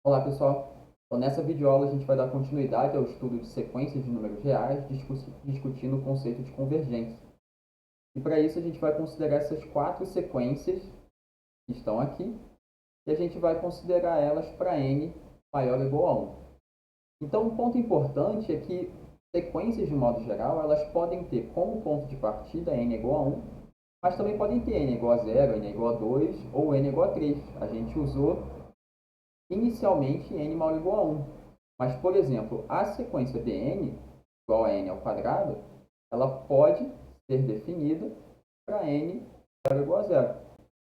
Olá, pessoal. Então, nessa videoaula, a gente vai dar continuidade ao estudo de sequências de números reais, discutindo o conceito de convergência. E para isso, a gente vai considerar essas quatro sequências que estão aqui, e a gente vai considerar elas para n maior ou igual a 1. Então, um ponto importante é que sequências, de modo geral, elas podem ter como ponto de partida n igual a 1, mas também podem ter n igual a 0, n igual a 2 ou n igual a 3. A gente usou inicialmente n maior ou igual a 1. Mas, por exemplo, a sequência Bn igual a n ao quadrado, ela pode ser definida para n maior ou igual a 0.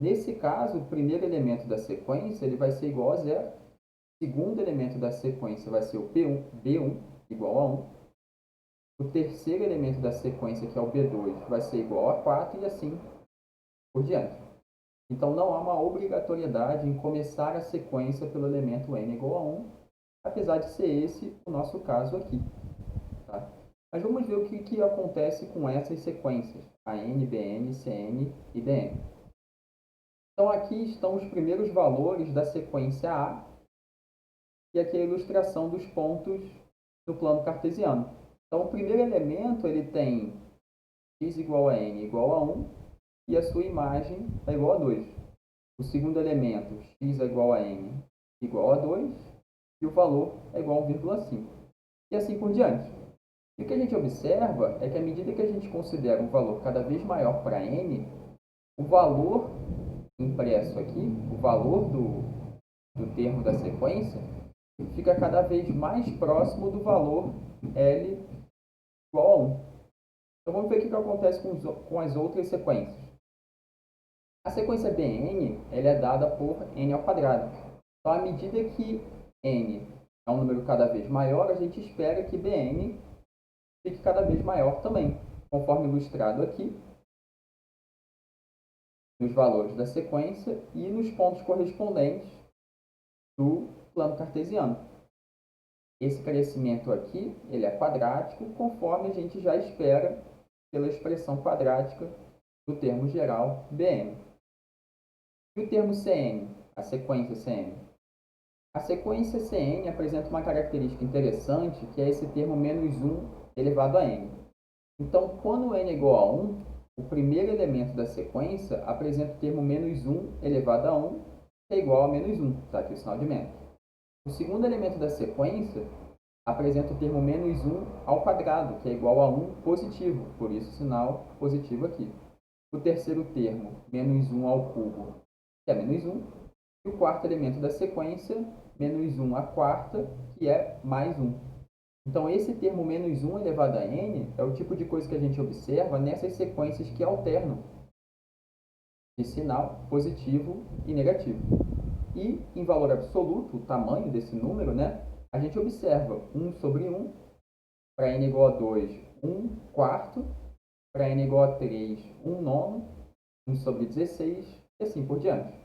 Nesse caso, o primeiro elemento da sequência ele vai ser igual a 0. O segundo elemento da sequência vai ser o B1 igual a 1. O terceiro elemento da sequência, que é o B2, vai ser igual a 4 e assim por diante. Então, não há uma obrigatoriedade em começar a sequência pelo elemento n igual a 1, apesar de ser esse o nosso caso aqui. Tá? Mas vamos ver o que acontece com essas sequências, a n, bn, cn e dn. Então, aqui estão os primeiros valores da sequência A, e aqui é a ilustração dos pontos no plano cartesiano. Então, o primeiro elemento ele tem x igual a n igual a 1, e a sua imagem é igual a 2. O segundo elemento, x é igual a n igual a 2, e o valor é igual a 1,5. E assim por diante. E o que a gente observa é que à medida que a gente considera um valor cada vez maior para n, o valor impresso aqui, o valor do termo da sequência, fica cada vez mais próximo do valor L igual a 1. Então vamos ver o que acontece com as outras sequências. A sequência Bn ela é dada por n ao quadrado. Então, à medida que n é um número cada vez maior, a gente espera que Bn fique cada vez maior também, conforme ilustrado aqui nos valores da sequência e nos pontos correspondentes do plano cartesiano. Esse crescimento aqui ele é quadrático, conforme a gente já espera pela expressão quadrática do termo geral Bn. E o termo Cn, a sequência Cn? A sequência Cn apresenta uma característica interessante, que é esse termo menos 1 elevado a n. Então, quando n é igual a 1, o primeiro elemento da sequência apresenta o termo menos 1 elevado a 1, que é igual a menos 1. Está aqui o sinal de menos. O segundo elemento da sequência apresenta o termo menos 1 ao quadrado, que é igual a 1 positivo, por isso o sinal positivo aqui. O terceiro termo, menos 1 ao cubo, que é menos 1. E o quarto elemento da sequência, menos 1 à quarta, que é mais 1. Então, esse termo menos 1 elevado a n é o tipo de coisa que a gente observa nessas sequências que alternam de sinal positivo e negativo. E, em valor absoluto, o tamanho desse número, né, a gente observa 1 sobre 1, para n igual a 2, 1 quarto, para n igual a 3, 1 nono, 1 sobre 16, e assim por diante.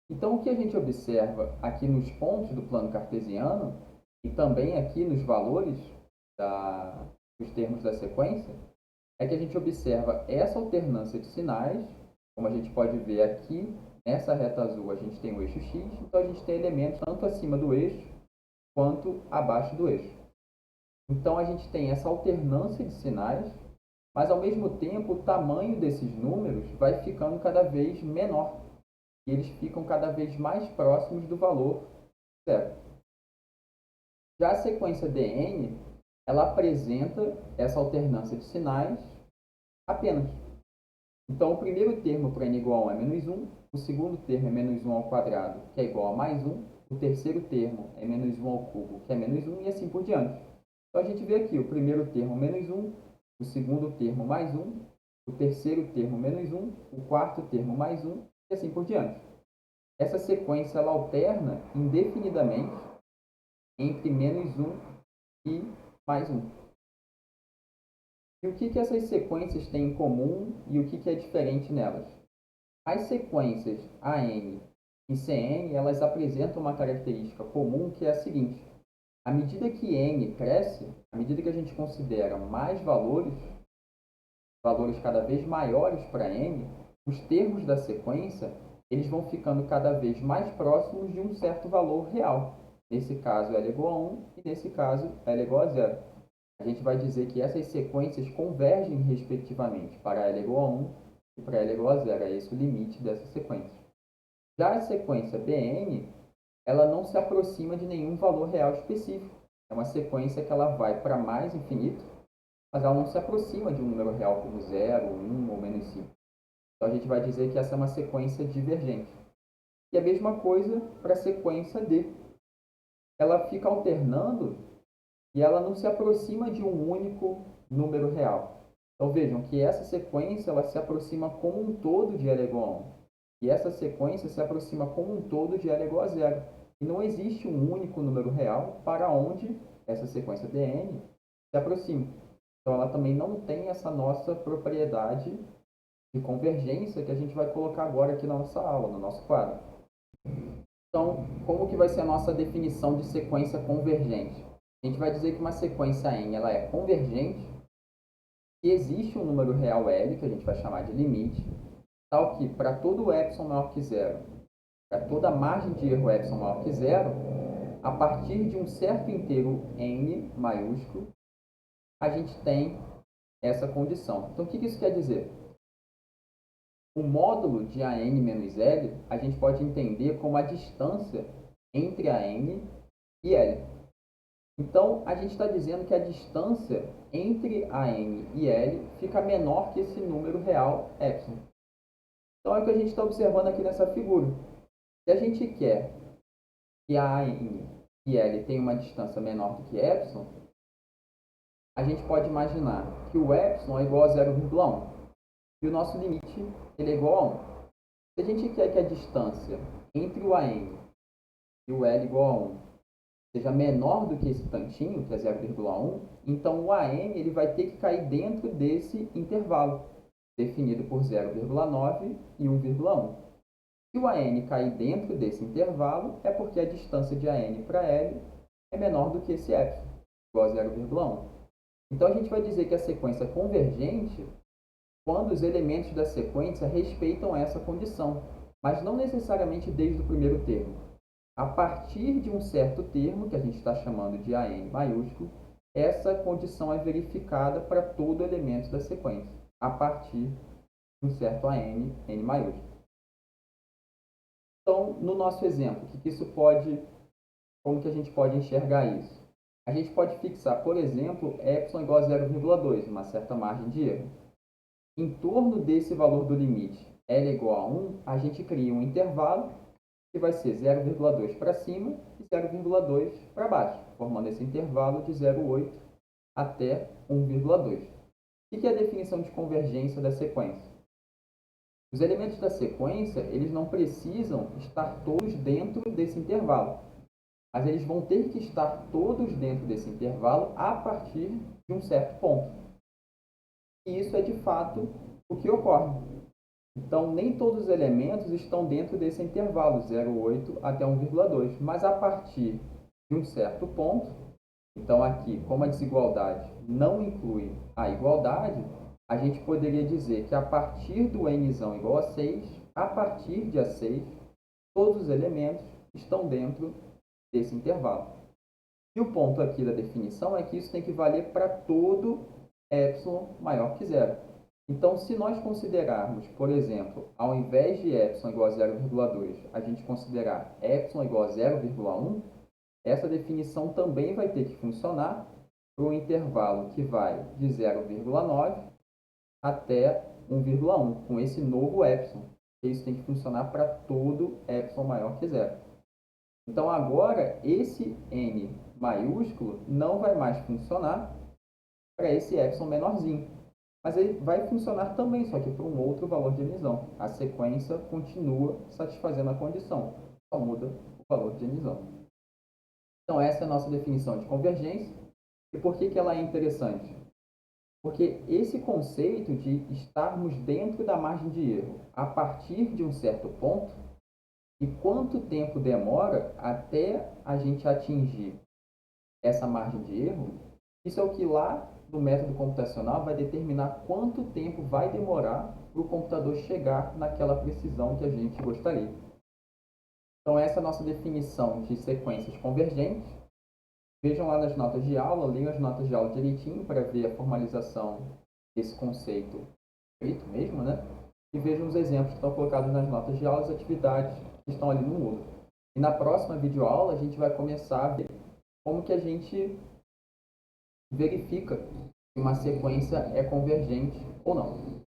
Então, o que a gente observa aqui nos pontos do plano cartesiano e também aqui nos valores dos termos da sequência, é que a gente observa essa alternância de sinais, como a gente pode ver aqui, nessa reta azul a gente tem o eixo x, então a gente tem elementos tanto acima do eixo quanto abaixo do eixo. Então a gente tem essa alternância de sinais, mas ao mesmo tempo o tamanho desses números vai ficando cada vez menor, e eles ficam cada vez mais próximos do valor zero. Já a sequência Dn, ela apresenta essa alternância de sinais apenas. Então, o primeiro termo para n igual a 1 é menos 1, o segundo termo é menos 1 ao quadrado, que é igual a mais 1, o terceiro termo é menos 1 ao cubo, que é menos 1, e assim por diante. Então, a gente vê aqui o primeiro termo menos 1, o segundo termo mais 1, o terceiro termo menos 1, o quarto termo mais 1, e assim por diante. Essa sequência ela alterna indefinidamente entre menos 1 e mais 1. E o que essas sequências têm em comum e o que é diferente nelas? As sequências AN e CN, elas apresentam uma característica comum que é a seguinte: à medida que n cresce, à medida que a gente considera mais valores cada vez maiores para n, os termos da sequência eles vão ficando cada vez mais próximos de um certo valor real. Nesse caso, L igual a 1 e nesse caso, L igual a 0. A gente vai dizer que essas sequências convergem respectivamente para L igual a 1 e para L igual a 0. É esse o limite dessa sequência. Já a sequência Bn, ela não se aproxima de nenhum valor real específico. É uma sequência que ela vai para mais infinito, mas ela não se aproxima de um número real como 0, 1 ou menos 5. Então a gente vai dizer que essa é uma sequência divergente. E a mesma coisa para a sequência D. Ela fica alternando e ela não se aproxima de um único número real. Então vejam que essa sequência ela se aproxima como um todo de L igual a 1. E essa sequência se aproxima como um todo de L igual a 0. E não existe um único número real para onde essa sequência Dn se aproxima. Então ela também não tem essa nossa propriedade de convergência que a gente vai colocar agora aqui na nossa aula, no nosso quadro. Então, como que vai ser a nossa definição de sequência convergente? A gente vai dizer que uma sequência n ela é convergente se existe um número real L, que a gente vai chamar de limite, tal que para todo epsilon maior que zero, para toda margem de erro epsilon maior que zero, a partir de um certo inteiro n maiúsculo, a gente tem essa condição. Então, o que isso quer dizer? O módulo de AN menos L, a gente pode entender como a distância entre a N e L. Então, a gente está dizendo que a distância entre a N e L fica menor que esse número real epsilon. Então, é o que a gente está observando aqui nessa figura. Se a gente quer que a N e L tenham uma distância menor do que epsilon, a gente pode imaginar que o epsilon é igual a 0,1 e o nosso limite ele é igual a 1. Se a gente quer que a distância entre o AN e o L igual a 1 seja menor do que esse tantinho, que é 0,1, então o AN ele vai ter que cair dentro desse intervalo, definido por 0,9 e 1,1. Se o AN cair dentro desse intervalo, é porque a distância de AN para L é menor do que esse epsilon, igual a 0,1. Então a gente vai dizer que a sequência é convergente quando os elementos da sequência respeitam essa condição, mas não necessariamente desde o primeiro termo. A partir de um certo termo, que a gente está chamando de AN maiúsculo, essa condição é verificada para todo elemento da sequência, a partir de um certo AN, N maiúsculo. Então, no nosso exemplo, como que a gente pode enxergar isso? A gente pode fixar, por exemplo, epsilon igual a 0,2, uma certa margem de erro. Em torno desse valor do limite L igual a 1, a gente cria um intervalo que vai ser 0,2 para cima e 0,2 para baixo, formando esse intervalo de 0,8 até 1,2. O que é a definição de convergência da sequência? Os elementos da sequência eles não precisam estar todos dentro desse intervalo, mas eles vão ter que estar todos dentro desse intervalo a partir de um certo ponto. E isso é de fato o que ocorre. Então, nem todos os elementos estão dentro desse intervalo, 0,8 até 1,2, mas a partir de um certo ponto, então aqui, como a desigualdade não inclui a igualdade, a gente poderia dizer que a partir do nzão igual a 6, a partir de A6, todos os elementos estão dentro desse intervalo. E o ponto aqui da definição é que isso tem que valer para todo epsilon maior que zero. Então, se nós considerarmos, por exemplo, ao invés de epsilon igual a 0,2, a gente considerar epsilon igual a 0,1, essa definição também vai ter que funcionar para um intervalo que vai de 0,9 até 1,1, com esse novo epsilon. Isso tem que funcionar para todo epsilon maior que zero. Então, agora, esse n maiúsculo não vai mais funcionar para esse epsilon menorzinho. Mas ele vai funcionar também, só que para um outro valor de emisão. A sequência continua satisfazendo a condição, só muda o valor de emisão. Então, essa é a nossa definição de convergência. E por que ela é interessante? Porque esse conceito de estarmos dentro da margem de erro a partir de um certo ponto, e quanto tempo demora até a gente atingir essa margem de erro, isso é o que lá do método computacional vai determinar quanto tempo vai demorar para o computador chegar naquela precisão que a gente gostaria. Então, essa é a nossa definição de sequências convergentes. Vejam lá nas notas de aula, leiam as notas de aula direitinho para ver a formalização desse conceito escrito mesmo, né? E vejam os exemplos que estão colocados nas notas de aula, as atividades que estão ali no Moodle. E na próxima videoaula, a gente vai começar a ver como que a gente verifica se uma sequência é convergente ou não.